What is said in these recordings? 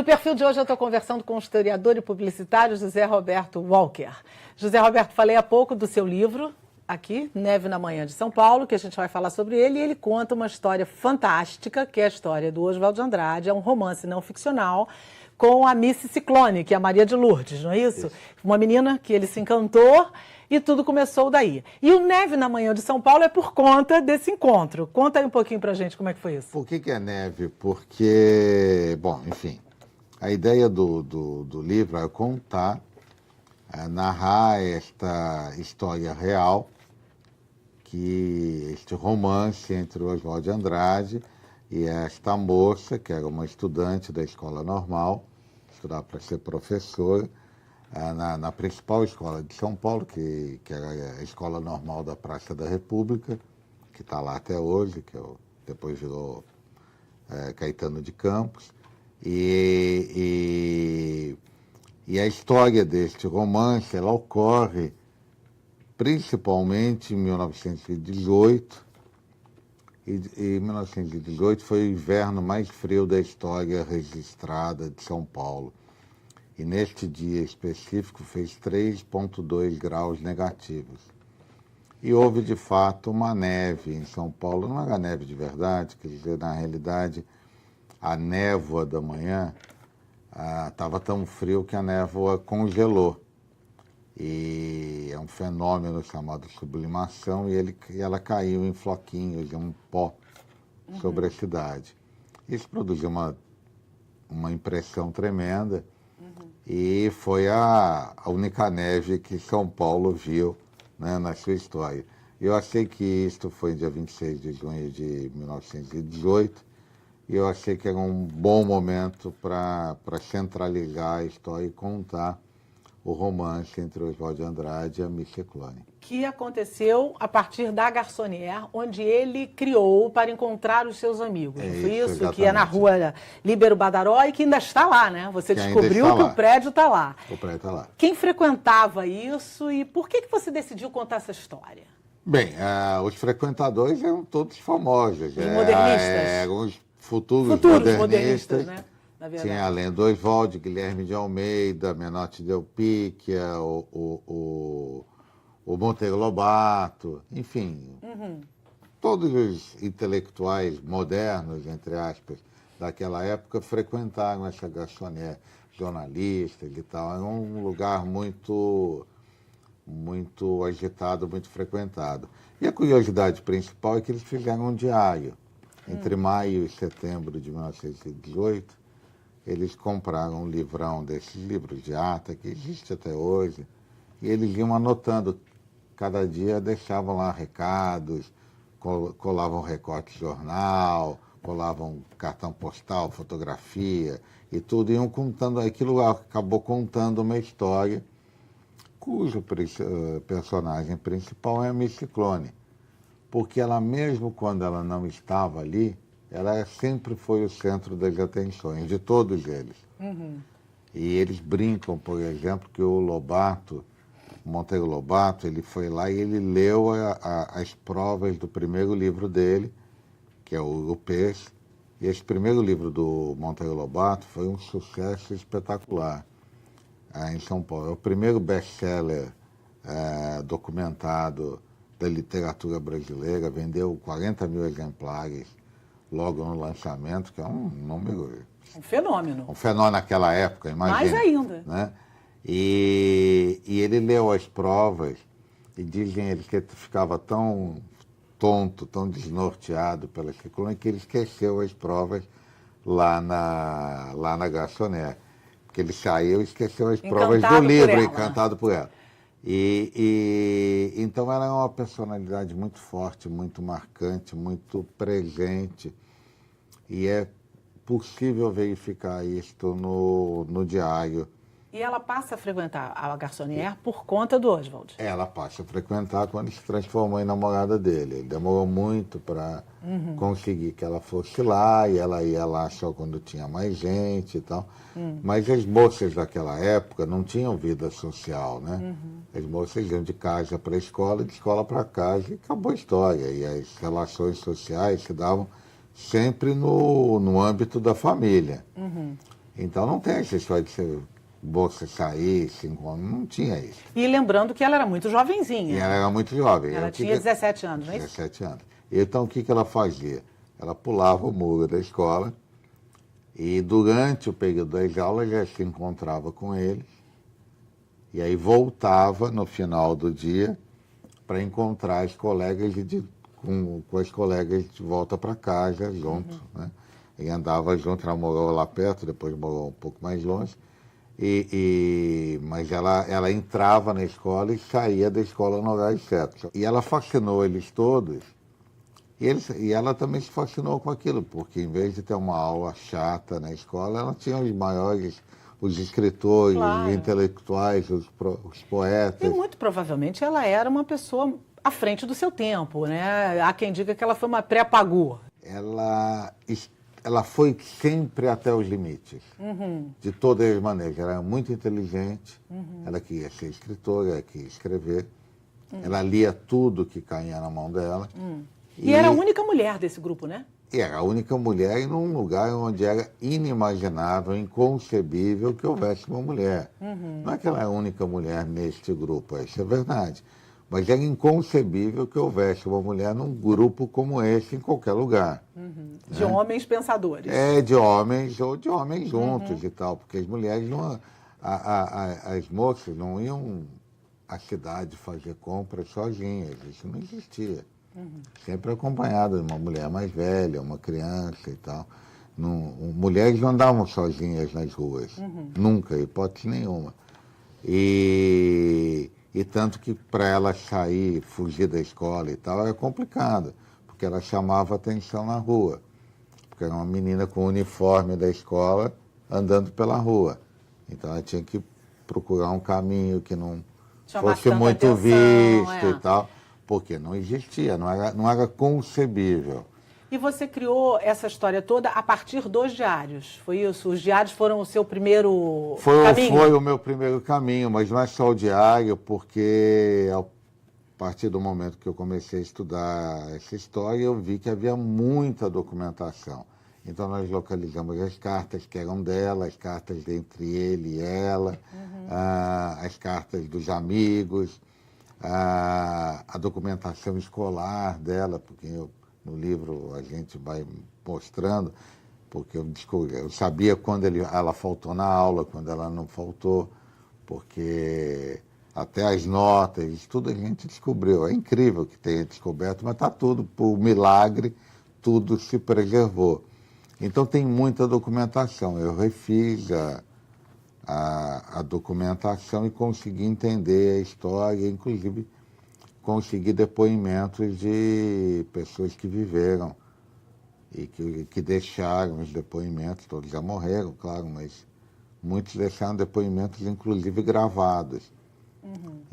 perfil de hoje eu estou conversando com o historiador e publicitário José Roberto Walker. José Roberto, falei há pouco do seu livro, aqui, Neve na Manhã de São Paulo, que a gente vai falar sobre ele, e ele conta uma história fantástica, que é a história do Oswald de Andrade, é um romance não ficcional, com a Miss Ciclone, que é a Maria de Lourdes, não é isso? Uma menina que ele se encantou e tudo começou daí. E o Neve na Manhã de São Paulo é por conta desse encontro. Conta aí um pouquinho pra gente como é que foi isso. Por que é neve? Porque, bom, enfim, a ideia do livro é contar, narrar esta história real, que este romance entre o Oswald de Andrade e esta moça, que era uma estudante da escola normal, estudava para ser professora, na principal escola de São Paulo, que era a Escola Normal da Praça da República, que está lá até hoje, depois virou Caetano de Campos. E a história deste romance, ela ocorre principalmente em 1918, e 1918 foi o inverno mais frio da história registrada de São Paulo. E neste dia específico fez 3,2 graus negativos. E houve, de fato, uma neve em São Paulo. Não era neve de verdade, quer dizer, na realidade, a névoa da manhã estava tão frio que a névoa congelou. E é um fenômeno chamado sublimação, e ela caiu em floquinhos, em um pó sobre a cidade. Isso produziu uma impressão tremenda, e foi a única neve que São Paulo viu, né, na sua história. Eu achei que isto foi dia 26 de junho de 1918, e eu achei que era um bom momento para centralizar a história e contar o romance entre Oswald de Andrade e a Miss Ciclone. Que aconteceu a partir da Garçonnière, onde ele criou para encontrar os seus amigos. Foi isso? Exatamente. Que é na rua Líbero Badaró e que ainda está lá, né? Você descobriu que o prédio está lá. O prédio está lá. Quem frequentava isso e por que você decidiu contar essa história? Bem, os frequentadores eram todos famosos. Os modernistas? Eram os futuros modernistas, né? Tinha além do Oswald, Guilherme de Almeida, Menotti Del Picchia, o Monteiro Lobato, enfim, todos os intelectuais modernos, entre aspas, daquela época frequentaram essa Garçonnière, jornalistas e tal. Era um lugar muito agitado, muito frequentado. E a curiosidade principal é que eles fizeram um diário. Entre maio e setembro de 1918, eles compraram um livrão desses livros de ata, que existe até hoje, e eles iam anotando. Cada dia deixavam lá recados, colavam recorte de jornal, colavam cartão postal, fotografia e tudo, iam contando. Aquilo acabou contando uma história cujo personagem principal é a Miss Ciclone, porque ela, mesmo quando ela não estava ali, ela sempre foi o centro das atenções de todos eles. E eles brincam, por exemplo, que o Lobato, o Monteiro Lobato, ele foi lá e ele leu as provas do primeiro livro dele, que é o Peixe. E esse primeiro livro do Monteiro Lobato foi um sucesso espetacular em São Paulo. É o primeiro best-seller documentado da literatura brasileira, vendeu 40 mil exemplares logo no lançamento, que é um número... Um fenômeno. Um fenômeno naquela época, imagina. Mais ainda. Né? E ele leu as provas e dizem eles que ele ficava tão tonto, tão desnorteado pela Ciclone, que ele esqueceu as provas lá na Garçonnière. Porque ele saiu e esqueceu as provas do livro, encantado por ela. Então ela é uma personalidade muito forte, muito marcante, muito presente, e é possível verificar isto no diário. E ela passa a frequentar a Garçonnière por conta do Oswald? Ela passa a frequentar quando se transformou em namorada dele. Ele demorou muito para conseguir que ela fosse lá, e ela ia lá só quando tinha mais gente e tal. Mas as moças daquela época não tinham vida social, né? As moças iam de casa para a escola, de escola para casa, e acabou a história. E as relações sociais se davam sempre no âmbito da família. Então não tem essa história de você sair, se encontrar, não tinha isso. E lembrando que ela era muito jovenzinha. E ela era muito jovem. Ela tinha 17 anos, não é isso? 17 anos. Então o que ela fazia? Ela pulava o muro da escola e durante o período das aulas ela se encontrava com eles e aí voltava no final do dia para encontrar as colegas com as colegas de volta para casa junto, né? E andava junto, ela morou lá perto, depois morou um pouco mais longe. Mas ela entrava na escola e saía da escola no horário certo. E ela fascinou eles todos. E ela também se fascinou com aquilo, porque em vez de ter uma aula chata na escola, ela tinha os maiores, os escritores, Claro. os intelectuais, os poetas. E muito provavelmente ela era uma pessoa à frente do seu tempo, né? Há quem diga que ela foi uma pré-pagu. Ela foi sempre até os limites, de todas as maneiras. Ela era muito inteligente, ela queria ser escritora, ela queria escrever, ela lia tudo que caía na mão dela. E era a única mulher desse grupo, né? Era a única mulher em um lugar onde era inimaginável, inconcebível que houvesse uma mulher. Não é que ela é a única mulher neste grupo, isso é verdade. Mas era inconcebível que houvesse uma mulher num grupo como esse em qualquer lugar. De homens pensadores. De homens ou de homens juntos e tal, porque as mulheres não. As moças não iam à cidade fazer compras sozinhas, isso não existia. Sempre acompanhada de uma mulher mais velha, uma criança e tal. Mulheres não andavam sozinhas nas ruas, nunca, hipótese nenhuma. E tanto que para ela sair, fugir da escola e tal, era complicado, porque ela chamava atenção na rua. Porque era uma menina com o uniforme da escola andando pela rua. Então ela tinha que procurar um caminho que não fosse muito visto e tal, porque não existia, não era concebível. E você criou essa história toda a partir dos diários, foi isso? Os diários foram o seu primeiro caminho? Foi o meu primeiro caminho, mas não é só o diário, porque a partir do momento que eu comecei a estudar essa história, eu vi que havia muita documentação. Então nós localizamos as cartas que eram dela, as cartas entre ele e ela, as cartas dos amigos, a documentação escolar dela, porque no livro a gente vai mostrando, porque eu sabia quando ela faltou na aula, quando ela não faltou, porque até as notas, isso tudo a gente descobriu. É incrível que tenha descoberto, mas está tudo, por milagre, tudo se preservou. Então tem muita documentação. Eu refiz a documentação e consegui entender a história, inclusive consegui depoimentos de pessoas que viveram e que deixaram os depoimentos, todos já morreram, claro, mas muitos deixaram depoimentos, inclusive gravados.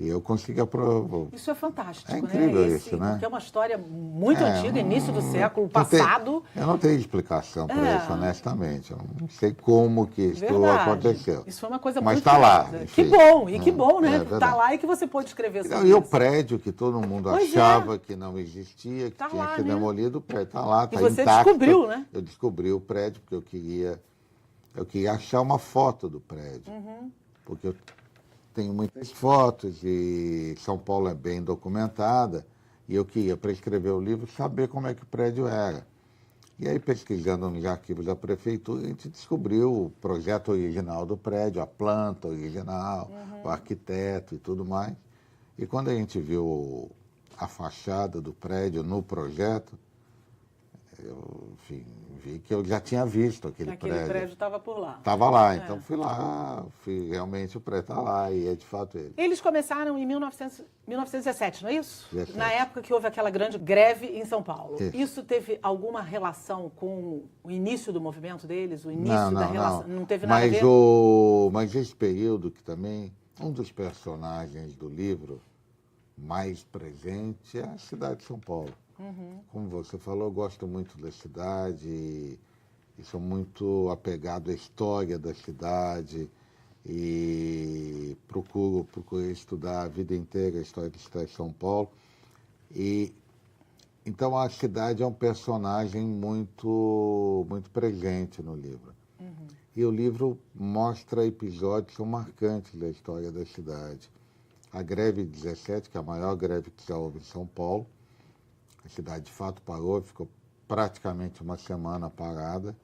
E eu consegui aprovar. Isso é fantástico, é incrível, né? isso, né? Porque é uma história muito antiga, início do século passado. Eu não tenho explicação para isso, honestamente. Eu não sei como que isso aconteceu. Isso foi uma coisa mas muito está lá. Que bom, e que bom, né? Está lá e que você pôde escrever sobre isso. E o prédio que todo mundo achava que não existia, que tinha que ser demolido, o prédio está lá, está intacto. E você descobriu, né? Eu descobri o prédio porque eu queria achar uma foto do prédio. Porque eu tenho muitas fotos e São Paulo é bem documentada e eu queria, para escrever o livro, saber como é que o prédio era. E aí, pesquisando nos arquivos da prefeitura, a gente descobriu o projeto original do prédio, a planta original, o arquiteto e tudo mais. E quando a gente viu a fachada do prédio no projeto, eu vi que eu já tinha visto aquele prédio. Aquele prédio estava por lá. Estava lá, então fui lá, realmente o prédio está lá e é de fato ele. Eles começaram em 1917, não é isso? 17. Na época que houve aquela grande greve em São Paulo. Isso teve alguma relação com o início do movimento deles? O início da relação? Não teve nada a ver? Mas esse período que também, um dos personagens do livro mais presente é a cidade de São Paulo. Como você falou, eu gosto muito da cidade e sou muito apegado à história da cidade e procurei estudar a vida inteira a história da cidade de São Paulo. Então a cidade é um personagem muito, muito presente no livro. E o livro mostra episódios que são marcantes da história da cidade. A greve 17, que é a maior greve que já houve em São Paulo, a cidade de fato parou, ficou praticamente uma semana parada.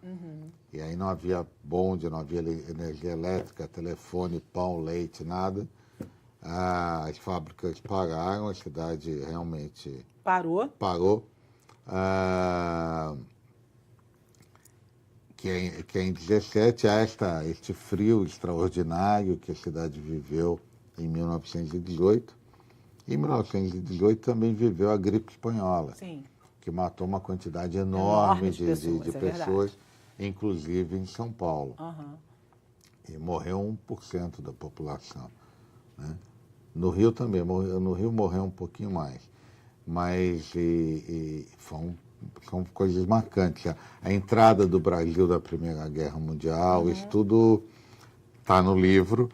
E aí não havia bonde, não havia energia elétrica, telefone, pão, leite, nada. As fábricas pararam, a cidade realmente parou. Que em 17 há este frio extraordinário que a cidade viveu em 1918. Em 1918 também viveu a gripe espanhola, Sim. que matou uma quantidade enorme de pessoas, inclusive em São Paulo. Uhum. E morreu 1% da população. Né? No Rio também, no Rio morreu um pouquinho mais. Mas são coisas marcantes. A entrada do Brasil da Primeira Guerra Mundial, isso tudo está no livro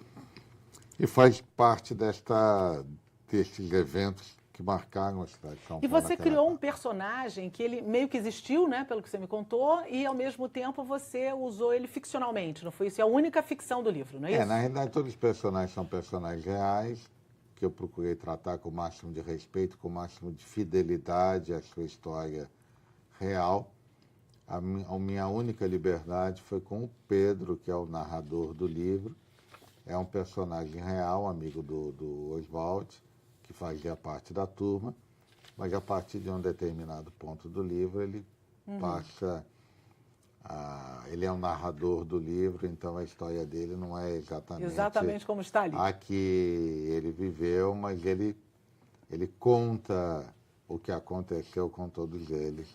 e faz parte desses eventos que marcaram a cidade de São Paulo. E você criou um personagem que ele meio que existiu, né, pelo que você me contou, e ao mesmo tempo você usou ele ficcionalmente, não foi isso? É a única ficção do livro, não é isso? Na realidade todos os personagens são personagens reais, que eu procurei tratar com o máximo de respeito, com o máximo de fidelidade à sua história real. A minha única liberdade foi com o Pedro, que é o narrador do livro. É um personagem real, amigo do Oswald, que fazia parte da turma, mas a partir de um determinado ponto do livro ele passa... ele é um narrador do livro, então a história dele não é exatamente como está ali. A que ele viveu, mas ele conta o que aconteceu com todos eles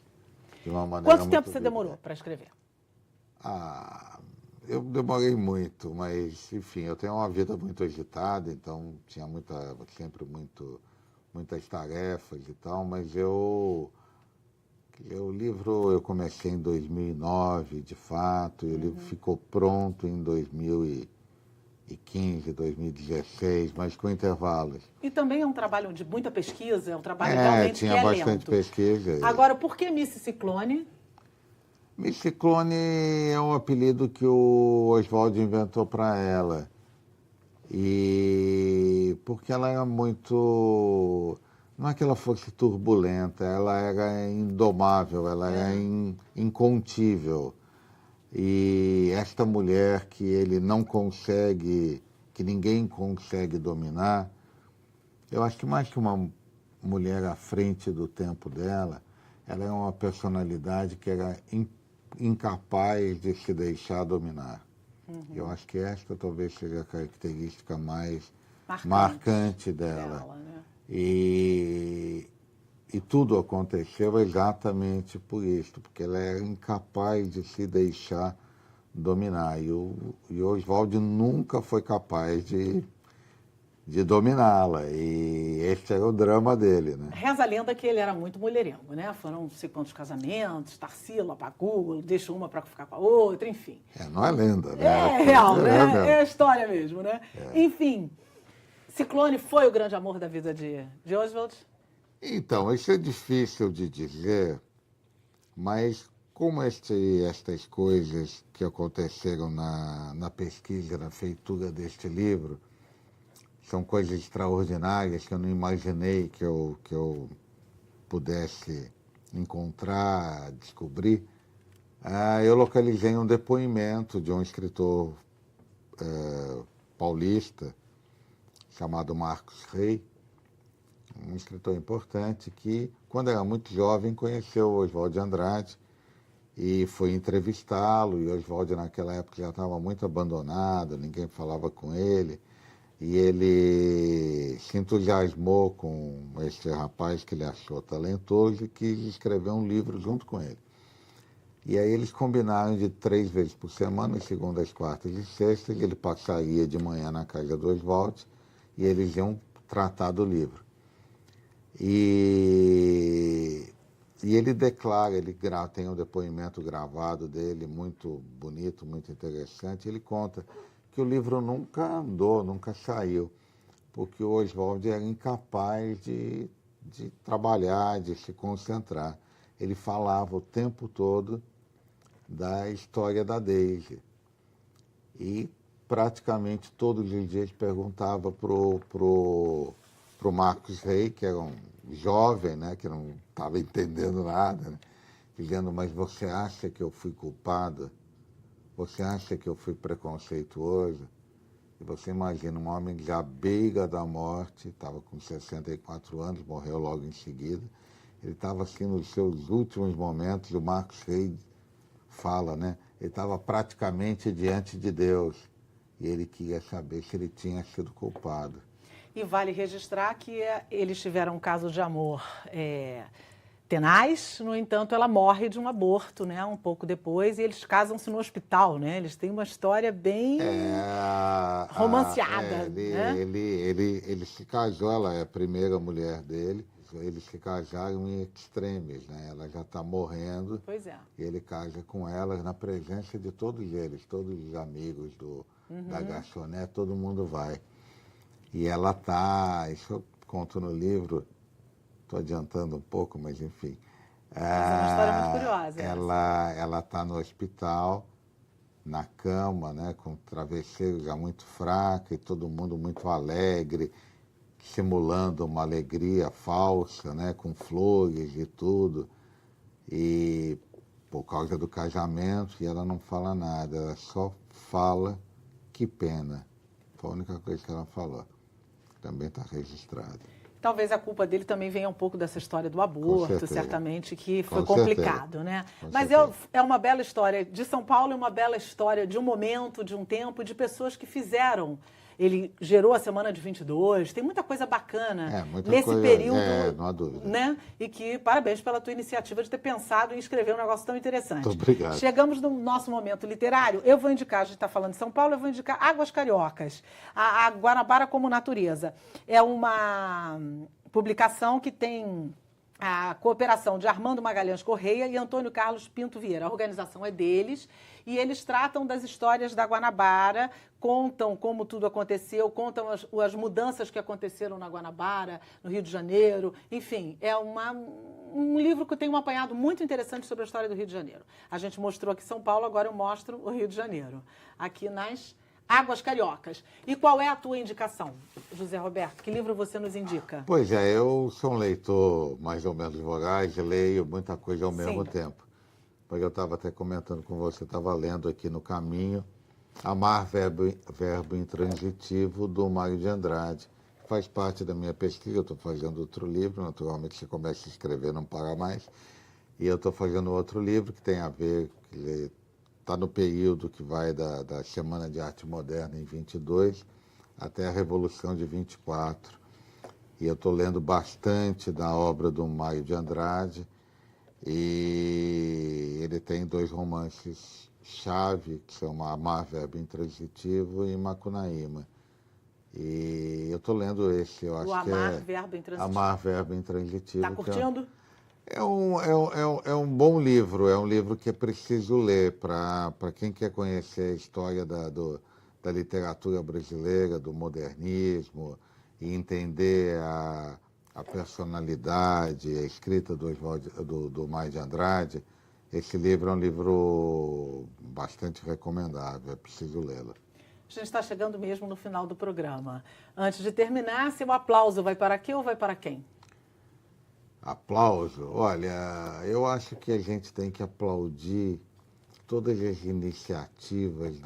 de uma maneira Quanto tempo você vívida. demorou para escrever? Eu demorei muito, mas, enfim, eu tenho uma vida muito agitada, então tinha sempre muitas tarefas e tal, mas o livro eu comecei em 2009, de fato, e o livro ficou pronto em 2015, 2016, mas com intervalos. E também é um trabalho de muita pesquisa, é um trabalho realmente que é lento. Tinha bastante pesquisa. Agora, por que Miss Ciclone? Miss Ciclone é um apelido que o Oswald inventou para ela. E porque ela era muito... Não é que ela fosse turbulenta, ela era indomável, ela era incontível. E esta mulher que ele não consegue, que ninguém consegue dominar, eu acho que mais que uma mulher à frente do tempo dela, ela é uma personalidade que era incapaz de se deixar dominar. Eu acho que esta talvez seja a característica mais marcante dela. Né? E tudo aconteceu exatamente por isso, porque ela era incapaz de se deixar dominar. E o Oswald nunca foi capaz de dominá-la. E esse era o drama dele, né? Reza a lenda que ele era muito mulherengo, né? Foram não sei quantos casamentos, Tarsila, apagou, deixa uma para ficar com a outra, enfim. Não é lenda, né? É real, né? É história mesmo, né? Enfim, Ciclone foi o grande amor da vida de Oswald? Então, isso é difícil de dizer, mas como estas coisas que aconteceram na pesquisa, na feitura deste livro, são coisas extraordinárias que eu não imaginei que eu pudesse encontrar, descobrir, eu localizei um depoimento de um escritor paulista chamado Marcos Rey, um escritor importante que, quando era muito jovem, conheceu o Oswald de Andrade e foi entrevistá-lo. E o Oswald, naquela época, já estava muito abandonado, ninguém falava com ele. E ele se entusiasmou com esse rapaz que ele achou talentoso e quis escrever um livro junto com ele. E aí eles combinaram de 3 vezes por semana, segundas, quartas e sextas, ele passaria de manhã na casa do Oswald e eles iam tratar do livro. E ele declara, tem um depoimento gravado dele, muito bonito, muito interessante. Ele conta que o livro nunca andou, nunca saiu, porque o Oswald era incapaz de trabalhar, de se concentrar. Ele falava o tempo todo da história da Daisy. E praticamente todos os dias perguntava pro Marcos Rey, que era um jovem, né, que não estava entendendo nada, né, dizendo, mas você acha que eu fui culpada? Você acha que eu fui preconceituoso? E você imagina um homem já à beira da morte, estava com 64 anos, morreu logo em seguida. Ele estava assim nos seus últimos momentos, o Marcos Rey fala, né? Ele estava praticamente diante de Deus e ele queria saber se ele tinha sido culpado. E vale registrar que eles tiveram um caso de amor tenaz, no entanto, ela morre de um aborto, né, um pouco depois, e eles casam-se no hospital, né? Eles têm uma história bem romanceada, né? Ele se casou, ela é a primeira mulher dele, eles se casaram em extremis, né? Ela já está morrendo. Pois é. E ele casa com ela na presença de todos eles, todos os amigos da garçonete, todo mundo vai. E ela está, isso eu conto no livro, estou adiantando um pouco, mas enfim. Mas é uma história muito curiosa. Ela está no hospital, na cama, né, com travesseiro já muito fraco e todo mundo muito alegre, simulando uma alegria falsa, né, com flores e tudo. E por causa do casamento, e ela não fala nada, ela só fala que pena. Foi a única coisa que ela falou. Também está registrado. Talvez a culpa dele também venha um pouco dessa história do aborto, certamente, que foi Com complicado, certeza. né? Com Mas certeza. é uma bela história de São Paulo, é uma bela história de um momento, de um tempo, de pessoas que fizeram. Ele gerou a Semana de 22, tem muita coisa bacana nesse coisa, período, não há dúvida. né? E que parabéns pela tua iniciativa de ter pensado em escrever um negócio tão interessante. Muito obrigado. Chegamos no nosso momento literário. Eu vou indicar, a gente está falando de São Paulo, eu vou indicar Águas Cariocas, a Guanabara como Natureza. É uma publicação que tem a cooperação de Armando Magalhães Correia e Antônio Carlos Pinto Vieira. A organização é deles e eles tratam das histórias da Guanabara, contam como tudo aconteceu, contam as mudanças que aconteceram na Guanabara, no Rio de Janeiro. Enfim, é um livro que tem um apanhado muito interessante sobre a história do Rio de Janeiro. A gente mostrou aqui São Paulo, agora eu mostro o Rio de Janeiro. Aqui nas Águas Cariocas. E qual é a tua indicação, José Roberto? Que livro você nos indica? Pois é, eu sou um leitor mais ou menos voraz, leio muita coisa ao mesmo tempo. Porque eu estava até comentando com você, estava lendo aqui no caminho Amar, Verbo Intransitivo, do Mário de Andrade. Faz parte da minha pesquisa, eu estou fazendo outro livro, naturalmente você começa a escrever, não para mais. E eu estou fazendo outro livro que tem a ver, está no período que vai da Semana de Arte Moderna em 22 até a Revolução de 24. E eu estou lendo bastante da obra do Mário de Andrade, e ele tem 2 romances-chave, que são Amar, Verbo Intransitivo e Macunaíma. E eu estou lendo esse, eu acho que é Amar, Verbo Intransitivo. Está curtindo? É um bom livro, é um livro que é preciso ler para quem quer conhecer a história da literatura brasileira, do modernismo, e entender a personalidade, a escrita do Mário de Andrade. Esse livro é um livro bastante recomendável, é preciso lê-lo. A gente está chegando mesmo no final do programa. Antes de terminar, seu aplauso vai para quê ou vai para quem? Aplauso? Olha, eu acho que a gente tem que aplaudir todas as iniciativas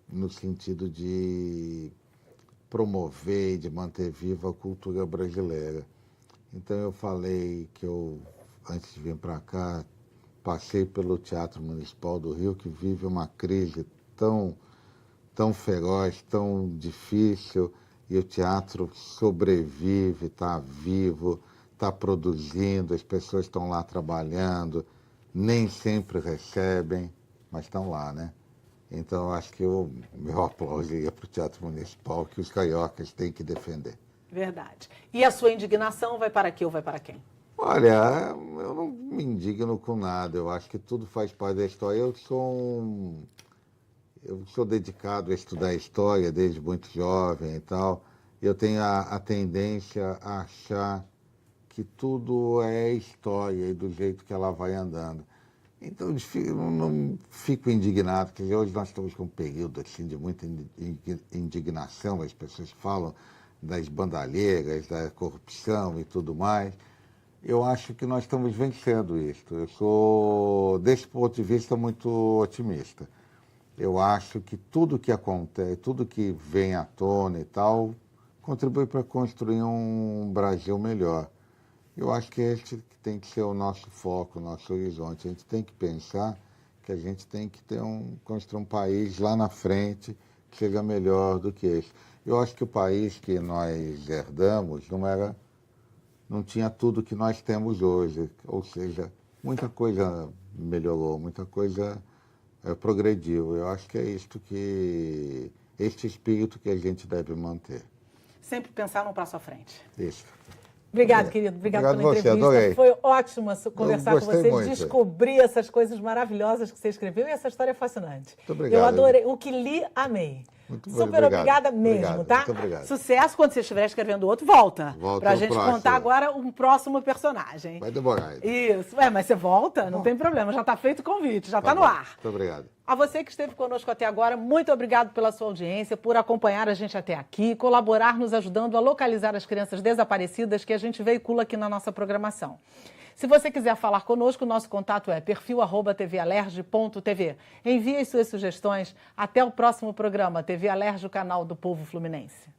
no sentido de promover e de manter viva a cultura brasileira. Então eu falei que antes de vir para cá, passei pelo Teatro Municipal do Rio, que vive uma crise tão feroz, tão difícil, e o teatro sobrevive, está vivo, está produzindo, as pessoas estão lá trabalhando, nem sempre recebem, mas estão lá, né? Então, eu acho que o meu aplauso ia para o Teatro Municipal, que os cariocas têm que defender. Verdade. E a sua indignação vai para quê ou vai para quem? Olha, eu não me indigno com nada, eu acho que tudo faz parte da história. Eu sou dedicado a estudar história desde muito jovem e tal. Eu tenho a tendência a achar que tudo é história e do jeito que ela vai andando. Então, eu não fico indignado, porque hoje nós estamos com um período assim, de muita indignação, as pessoas falam das bandalheiras, da corrupção e tudo mais. Eu acho que nós estamos vencendo isso. Eu sou, desse ponto de vista, muito otimista. Eu acho que tudo que acontece, tudo que vem à tona e tal, contribui para construir um Brasil melhor. Eu acho que esse tem que ser o nosso foco, o nosso horizonte. A gente tem que pensar que a gente tem que construir um país lá na frente que seja melhor do que esse. Eu acho que o país que nós herdamos não tinha tudo que nós temos hoje. Ou seja, muita coisa melhorou, muita coisa progrediu. Eu acho que é este espírito que a gente deve manter. Sempre pensar num passo à frente. Isso. Obrigado, querido. Obrigado pela você, entrevista. adorei. Foi ótimo conversar com você, muito. Descobrir essas coisas maravilhosas que você escreveu e essa história é fascinante. Muito obrigado. Eu adorei. O que li, amei. Muito Super obrigada mesmo, obrigado, tá? Muito obrigado. Sucesso quando você estiver escrevendo outro, volta. Volta pra ao gente próximo. contar agora um próximo personagem. Vai demorar. Isso. Mas você volta? Não tem problema. Já está feito o convite, já está no ar. Muito obrigado. A você que esteve conosco até agora, muito obrigado pela sua audiência, por acompanhar a gente até aqui, colaborar nos ajudando a localizar as crianças desaparecidas que a gente veicula aqui na nossa programação. Se você quiser falar conosco, nosso contato é perfil@tvalerge.tv. Envie as suas sugestões. Até o próximo programa. TV Alerge, o canal do povo fluminense.